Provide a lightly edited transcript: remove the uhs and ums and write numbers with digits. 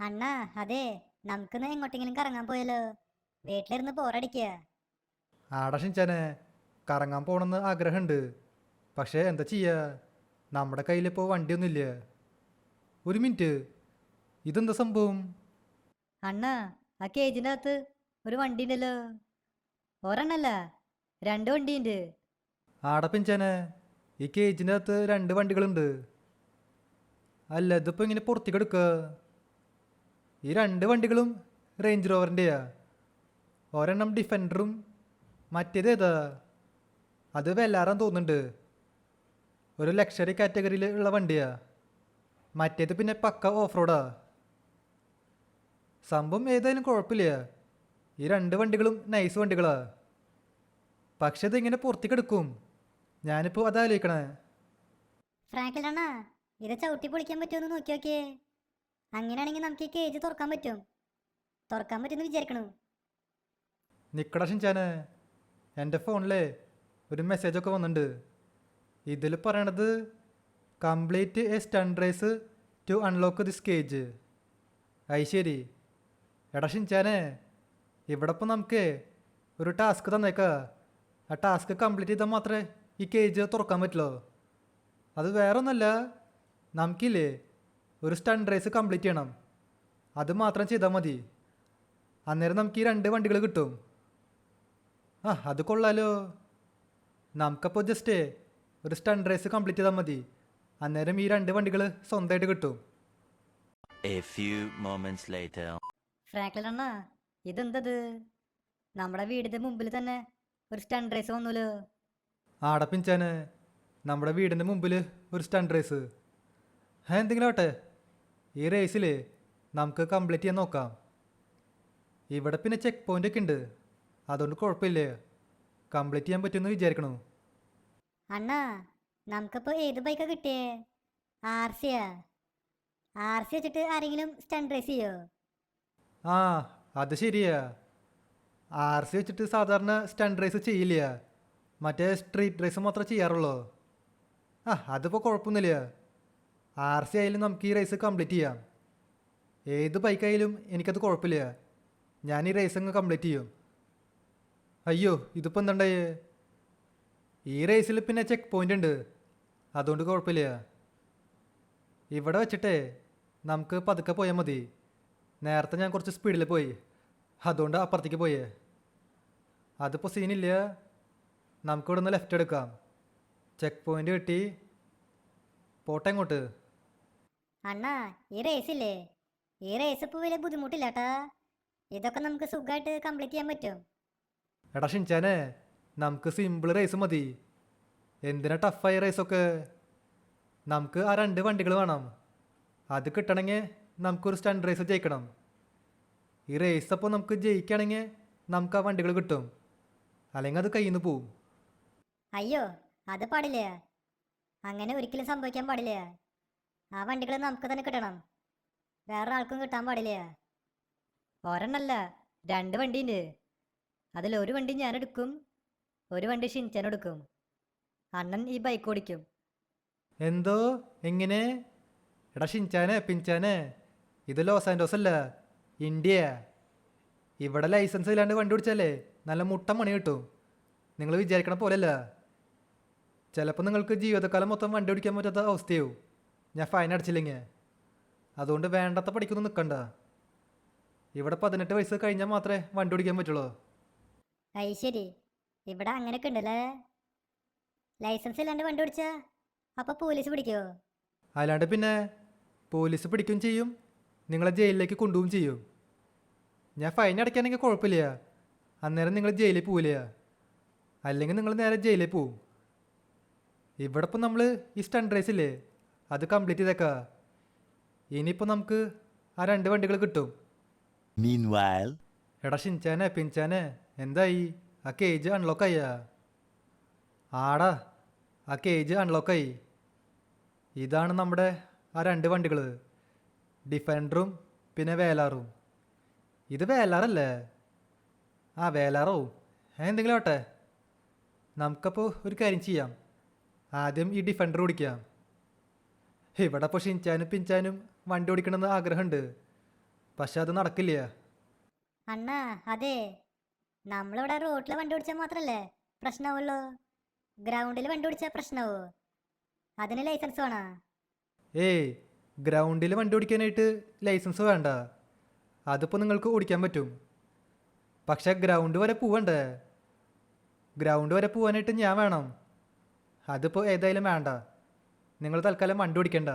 അണ്ണാ അതെ, നമുക്കിന്ന് എങ്ങോട്ടെങ്കിലും കറങ്ങാൻ പോയാലോ? വീട്ടിലിരുന്ന് ബോറടിക്കുക. ആടാ ഷിൻചാനെ, കറങ്ങാൻ പോകണമെന്ന് ആഗ്രഹമുണ്ട്. പക്ഷേ എന്താ ചെയ്യുക, നമ്മുടെ കയ്യിലിപ്പോൾ വണ്ടിയൊന്നുമില്ല. ഒരു മിനിറ്റ്, ഇതെന്താ സംഭവം? അണ്ണാ, ആ കേജിന്റെ അകത്ത് ഒരു വണ്ടി ഉണ്ടല്ലോ. ഒരെണ്ണല്ല, രണ്ട് വണ്ടിയുണ്ട്. ആടാ പിഞ്ചാനെ, ഈ കേജിൻ്റെ അകത്ത് രണ്ട് വണ്ടികളുണ്ട്. അല്ല, ഇതിപ്പോൾ ഇങ്ങനെ പുറത്തേക്ക് എടുക്കുക. ഈ രണ്ട് വണ്ടികളും റേഞ്ച് റോവറിൻ്റെയാ. ഒരെണ്ണം ഡിഫൻഡറും മറ്റേത് ഏതാ? അത് വെല്ലാറാൻ തോന്നുന്നുണ്ട്. ഒരു ലക്ഷറി കാറ്റഗറിയിൽ ഉള്ള വണ്ടിയാ. മറ്റേത് പിന്നെ പക്ക ഓഫ് റോഡാ. സംഭവം ഏതായാലും കുഴപ്പമില്ല. ഈ രണ്ട് വണ്ടികളും നൈസ് വണ്ടികളാ. പക്ഷെ ഇതിങ്ങനെ പുറത്തേക്ക് എടുക്കും. ഞാനിപ്പോൾ അതാലോചിക്കണേ. ഫ്രാങ്കിൾ അണ്ണാ, ഇത് ചവിട്ടി പൊളിക്കാൻ പറ്റുമെന്ന് നോക്കി നോക്കിയേ. അങ്ങനെയാണെങ്കിൽ നമുക്ക് ഈ കേജ് തുറക്കാൻ പറ്റും. തുറക്കാൻ പറ്റുമെന്ന് വിചാരിക്കണു. നിക്കട ഷിൻചാനെ, എൻ്റെ ഫോണിലെ ഒരു മെസ്സേജൊക്കെ വന്നിട്ടുണ്ട്. ഇതിൽ പറയണത് complete a stunt race to unlock this cage. അത് ശരി. എടാ ഷിൻചാനെ, ഇവിടെ ഇപ്പോൾ നമുക്ക് ഒരു ടാസ്ക് തന്നേക്കാ. ആ ടാസ്ക് കംപ്ലീറ്റ് ചെയ്താൽ മാത്രമേ ഈ കേജ് തുറക്കാൻ പറ്റുള്ളൂ. അത് വേറെ ഒന്നല്ല, നമുക്കില്ലേ ഒരു സ്റ്റണ്ട് റേസ് കംപ്ലീറ്റ് ചെയ്യണം. അത് മാത്രം ചെയ്താൽ മതി. അന്നേരം നമുക്ക് ഈ രണ്ട് വണ്ടികൾ കിട്ടും. അത് കൊള്ളാലോ. നമുക്കപ്പോൾ ജസ്റ്റ് ഒരു സ്റ്റണ്ട് റേസ് കംപ്ലീറ്റ് ചെയ്താൽ മതി. അന്നേരം ഈ രണ്ട് വണ്ടികൾ സ്വന്തമായിട്ട് കിട്ടും. A few moments later. ഫ്രാങ്കിൾ അണ്ണാ, ഇതെന്തത്? നമ്മുടെ വീടിന്റെ മുമ്പിൽ തന്നെ ഒരു സ്റ്റണ്ട് റേസ് വന്നല്ലോ. ആടെ പിഞ്ചാന്, നമ്മുടെ വീടിൻ്റെ മുമ്പിൽ ഒരു സ്റ്റണ്ട് റേസ്. എന്തെങ്കിലും ആട്ടെ, ഈ റേസിൽ നമുക്ക് കംപ്ലീറ്റ് ചെയ്യാൻ നോക്കാം. ഇവിടെ പിന്നെ ചെക്ക് പോയിൻ്റ് ഒക്കെ ഉണ്ട്. അതുകൊണ്ട് കുഴപ്പമില്ലേ, കംപ്ലീറ്റ് ചെയ്യാൻ പറ്റുമെന്ന് വിചാരിക്കണു. അണ്ണാ, നമുക്കിപ്പോ ഏത് ബൈക്കാ കിട്ടിയേ? ആർ സിയാ? ആർ സി വെച്ചിട്ട് ആരെങ്കിലും സ്റ്റണ്ട് റേസ് ചെയ്യോ? ആ, അത് ശരിയാ. ആർ സി വെച്ചിട്ട് സാധാരണ സ്റ്റണ്ട് റേസ് ചെയ്യില്ല. മറ്റേ സ്ട്രീറ്റ് റേസ് മാത്രമേ ചെയ്യാറുള്ളൂ. അതിപ്പോൾ കുഴപ്പമൊന്നുമില്ല. ആർ സി ആയാലും നമുക്ക് ഈ റേസ് കംപ്ലീറ്റ് ചെയ്യാം. ഏത് ബൈക്കായാലും എനിക്കത് കുഴപ്പമില്ല. ഞാൻ ഈ റേസ് അങ്ങ് കംപ്ലീറ്റ് ചെയ്യും. അയ്യോ, ഇതിപ്പോൾ എന്തുണ്ടായേ? ഈ റേസിൽ പിന്നെ ചെക്ക് പോയിൻ്റ് ഉണ്ട്. അതുകൊണ്ട് കുഴപ്പമില്ല. ഇവിടെ വെച്ചിട്ടേ നമുക്ക് പതുക്കെ പോയാൽ മതി. നേരത്തെ ഞാൻ കുറച്ച് സ്പീഡിൽ പോയി, അതുകൊണ്ട് അപ്പുറത്തേക്ക് പോയേ. അതിപ്പോൾ സീനില്ല. നമുക്കിവിടെ നിന്ന് ലെഫ്റ്റ് എടുക്കാം. ചെക്ക് പോയിൻ്റ് കിട്ടി. പോട്ടെ ഇങ്ങോട്ട്. അണ്ണാ, ഈ റേസ് ഇല്ലേ, ഈ റേസ് ഇപ്പോൾ വലിയ ബുദ്ധിമുട്ടില്ലാട്ടാ. ഇതൊക്കെ നമുക്ക് സുഖമായിട്ട് കംപ്ലീറ്റ് ചെയ്യാൻ പറ്റും. എടാ ഷിൻചാനെ, നമുക്ക് സിമ്പിൾ റേസ് മതി. എന്തിനാ ടഫായ റേസൊക്കെ? നമുക്ക് ആ രണ്ട് വണ്ടികൾ വേണം. അത് കിട്ടണമെങ്കിൽ നമുക്കൊരു സ്റ്റണ്ട് റേസ് ജയിക്കണം. ഈ റേസ് അപ്പോൾ നമുക്ക് ജയിക്കുകയാണെങ്കിൽ നമുക്ക് ആ വണ്ടികൾ കിട്ടും. അല്ലെങ്കിൽ അത് കയ്യിൽ നിന്ന് പോവും. അയ്യോ, അത് പാടില്ല. അങ്ങനെ ഒരിക്കലും സംഭവിക്കാൻ പാടില്ല. ആ വണ്ടികൾ നമുക്ക് തന്നെ കിട്ടണം. വേറൊരാൾക്കും കിട്ടാൻ പാടില്ല. ഒരെണ്ണല്ല, രണ്ട് വണ്ടിയുണ്ട്. അതിലൊരു വണ്ടി ഞാൻ എടുക്കും, ഒരു വണ്ടി ഷിൻചാൻ എടുക്കും. അണ്ണൻ ഈ ബൈക്ക് ഓടിക്കും. എന്തോ? എങ്ങനെ? എടാ ഷിൻചാനെ പിൻചാനെ, ഇത് ലോസ് ആൻഡോസ് അല്ല, ഇന്ത്യ. ഇവിടെ ലൈസൻസ് ഇല്ലാണ്ട് വണ്ടി ഓടിച്ചാലേ നല്ല മുട്ട മണി കിട്ടും. നിങ്ങൾ വിചാരിക്കണ പോലെയല്ല. ചിലപ്പോൾ നിങ്ങൾക്ക് ജീവിതകാലം മൊത്തം വണ്ടി ഓടിക്കാൻ പറ്റാത്ത അവസ്ഥയാവും ഞാൻ ഫൈൻ അടച്ചില്ലെങ്കിൽ. അതുകൊണ്ട് വേണ്ടാത്ത പഠിക്കൊന്നും നിൽക്കണ്ട. ഇവിടെ 18 വയസ്സ് കഴിഞ്ഞാൽ മാത്രമേ വണ്ടി ഓടിക്കാൻ പറ്റുള്ളൂ. അയ് ശരി, ഇവിടെ അങ്ങനെയൊക്കെ ഉണ്ടല്ലേ. ലൈസൻസ് ഇല്ലാണ്ട് വണ്ടി ഓടിച്ചാ അപ്പൊ പോലീസ് പിടിക്കുമോ? അല്ലാണ്ട് പിന്നെ പോലീസ് പിടിക്കുകയും ചെയ്യും, നിങ്ങളെ ജയിലിലേക്ക് കൊണ്ടുപോവുകയും ചെയ്യും. ഞാൻ ഫൈൻ അടയ്ക്കുകയാണെങ്കിൽ കുഴപ്പമില്ല. അന്നേരം നിങ്ങൾ ജയിലിൽ പോവില്ല. അല്ലെങ്കിൽ നിങ്ങൾ നേരെ ജയിലിൽ പോവും. ഇവിടെ ഇപ്പം നമ്മൾ ഈ സ്റ്റണ്ട് റേസ് ഇല്ലേ, അത് കംപ്ലീറ്റ് ചെയ്തേക്കാം. ഇനിയിപ്പോൾ നമുക്ക് ആ രണ്ട് വണ്ടികൾ കിട്ടും. Meanwhile. എടാ ഷിൻചാനെ പിൻചാനെ, എന്തായി? ആ കേജ് അൺലോക്കായാ? ആടാ, ആ കേജ് അൺലോക്കായി. ഇതാണ് നമ്മുടെ ആ രണ്ട് വണ്ടികൾ, ഡിഫൻഡറും പിന്നെ വേലാറും. ഇത് വേലാറല്ലേ? വേലാറോ? എന്തെങ്കിലും ആട്ടെ. നമുക്കപ്പോൾ ഒരു കാര്യം ചെയ്യാം. ആദ്യം ഈ ഡിഫൻഡർ ഓടിക്കാം. ഇവിടെ ഇപ്പോൾ ഷിൻചാനും പിൻചാനും വണ്ടി ഓടിക്കണമെന്ന് ആഗ്രഹമുണ്ട്. പക്ഷെ അത് നടക്കില്ല. അണ്ണാ അതെ, നമ്മളിവിടെ റോട്ടിൽ വണ്ടി ഓടിച്ചാൽ മാത്രല്ലേ പ്രശ്നമാവുള്ളൂ. ഗ്രൗണ്ടിൽ വണ്ടി ഓടിച്ചാൽ പ്രശ്നമാവോ? അതിന് ലൈസൻസ് വേണോ? ഏയ്, ഗ്രൗണ്ടിൽ വണ്ടി ഓടിക്കാനായിട്ട് ലൈസൻസ് വേണ്ട. അതിപ്പോൾ നിങ്ങൾക്ക് ഓടിക്കാൻ പറ്റും. പക്ഷെ ഗ്രൗണ്ട് വരെ പോവണ്ടേ? ഗ്രൗണ്ട് വരെ പോകാനായിട്ട് ഞാൻ വേണം. അതിപ്പോൾ ഏതായാലും വേണ്ട. നിങ്ങൾ തൽക്കാലം വണ്ടി ഓടിക്കണ്ട.